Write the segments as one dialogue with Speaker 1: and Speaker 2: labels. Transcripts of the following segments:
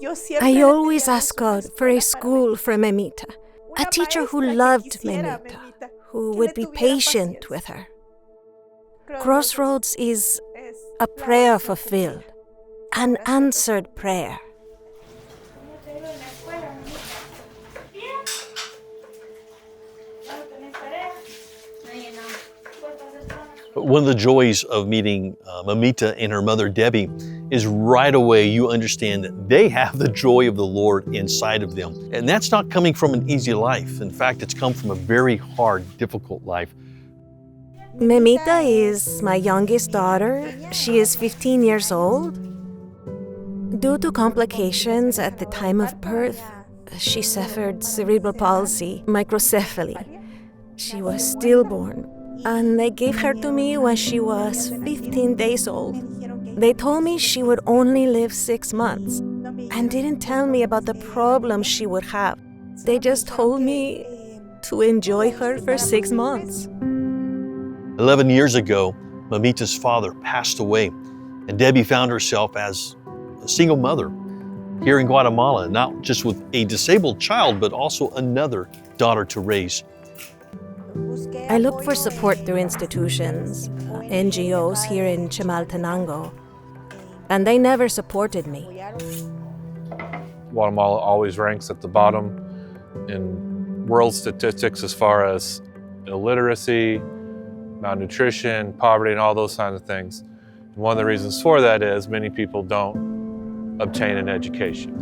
Speaker 1: I always ask God for a school for Memita, a teacher who loved Memita, who would be patient with her. Crossroads is a prayer fulfilled, an answered prayer.
Speaker 2: One of the joys of meeting Memita and her mother, Debbie, is right away you understand that they have the joy of the Lord inside of them. And that's not coming from an easy life. In fact, it's come from a very hard, difficult life.
Speaker 1: Memita is my youngest daughter. She is 15 years old. Due to complications at the time of birth, she suffered cerebral palsy, microcephaly. She was stillborn, and they gave her to me when she was 15 days old. They told me she would only live 6 months and didn't tell me about the problems she would have. They just told me to enjoy her for 6 months.
Speaker 2: 11 years ago, Memita's father passed away, and Debbie found herself as a single mother here in Guatemala, not just with a disabled child, but also another daughter to raise.
Speaker 1: I looked for support through institutions, NGOs here in Chimaltenango, and they never supported me.
Speaker 3: Guatemala always ranks at the bottom in world statistics as far as illiteracy, malnutrition, poverty, and all those kinds of things. And one of the reasons for that is many people don't obtain an education.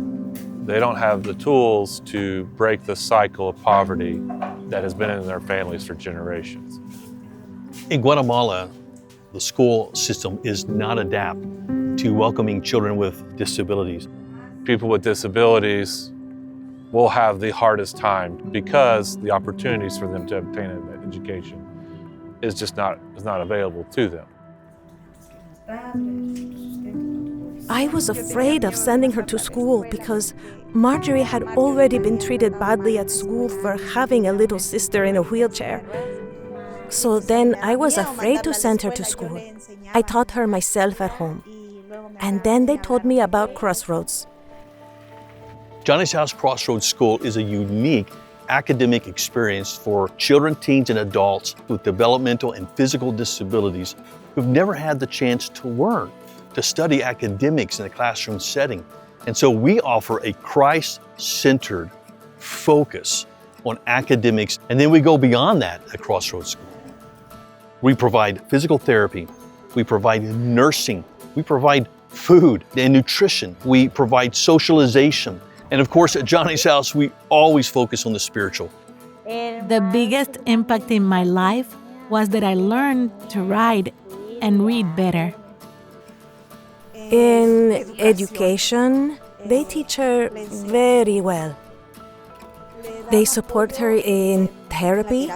Speaker 3: They don't have the tools to break the cycle of poverty that has been in their families for generations.
Speaker 2: In Guatemala, the school system is not adapted to welcoming children with disabilities.
Speaker 3: People with disabilities will have the hardest time because the opportunities for them to obtain an education is not available to them.
Speaker 1: I was afraid of sending her to school because Marjorie had already been treated badly at school for having a little sister in a wheelchair. So then I was afraid to send her to school. I taught her myself at home. And then they told me about Crossroads.
Speaker 2: Johnny's House Crossroads School is a unique academic experience for children, teens, and adults with developmental and physical disabilities who've never had the chance to learn, to study academics in a classroom setting. And so we offer a Christ-centered focus on academics, and then we go beyond that at Crossroads School. We provide physical therapy, we provide nursing, we provide food and nutrition, we provide socialization, and of course at Johnny's House we always focus on the spiritual.
Speaker 4: The biggest impact in my life was that I learned to write and read better.
Speaker 1: In education, they teach her very well. They support her in therapy.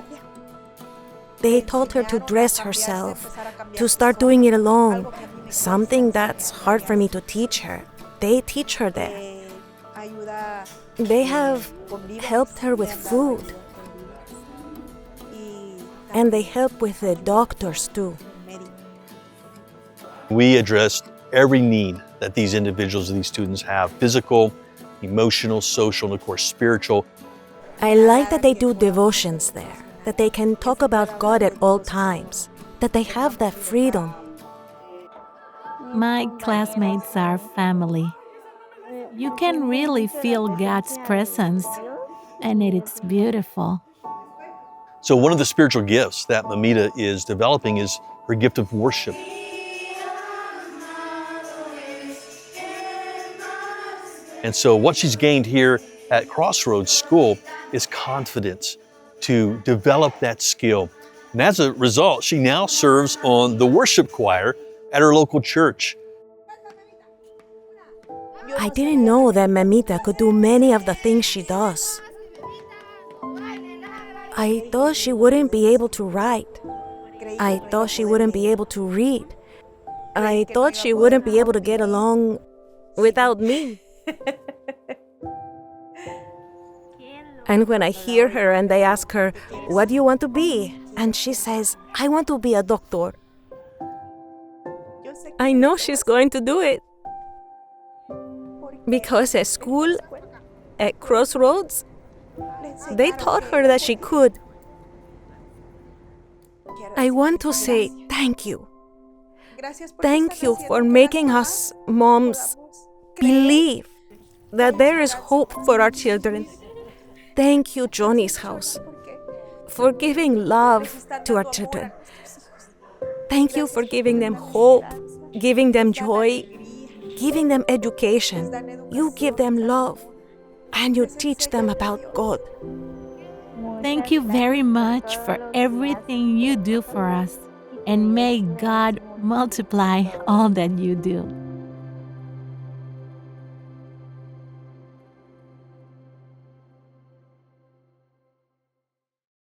Speaker 1: They taught her to dress herself, to start doing it alone, something that's hard for me to teach her. They teach her that. They have helped her with food. And they help with the doctors too.
Speaker 2: We addressed every need that these individuals, these students have, physical, emotional, social, and of course spiritual.
Speaker 1: I like that they do devotions there, that they can talk about God at all times, that they have that freedom.
Speaker 4: My classmates are family. You can really feel God's presence, and it's beautiful.
Speaker 2: So one of the spiritual gifts that Memita is developing is her gift of worship. And so what she's gained here at Crossroads School is confidence to develop that skill. And as a result, she now serves on the worship choir at her local church.
Speaker 1: I didn't know that Memita could do many of the things she does. I thought she wouldn't be able to write. I thought she wouldn't be able to read. I thought she wouldn't be able to get along without me. And when I hear her and they ask her, "What do you want to be?" and she says, "I want to be a doctor," I know she's going to do it. Because at school, at Crossroads, they taught her that she could. I want to say thank you. Thank you for making us moms believe that there is hope for our children. Thank you, Joni's house, for giving love to our children. Thank you for giving them hope, giving them joy, giving them education. You give them love, and you teach them about God.
Speaker 4: Thank you very much for everything you do for us, and may God multiply all that you do.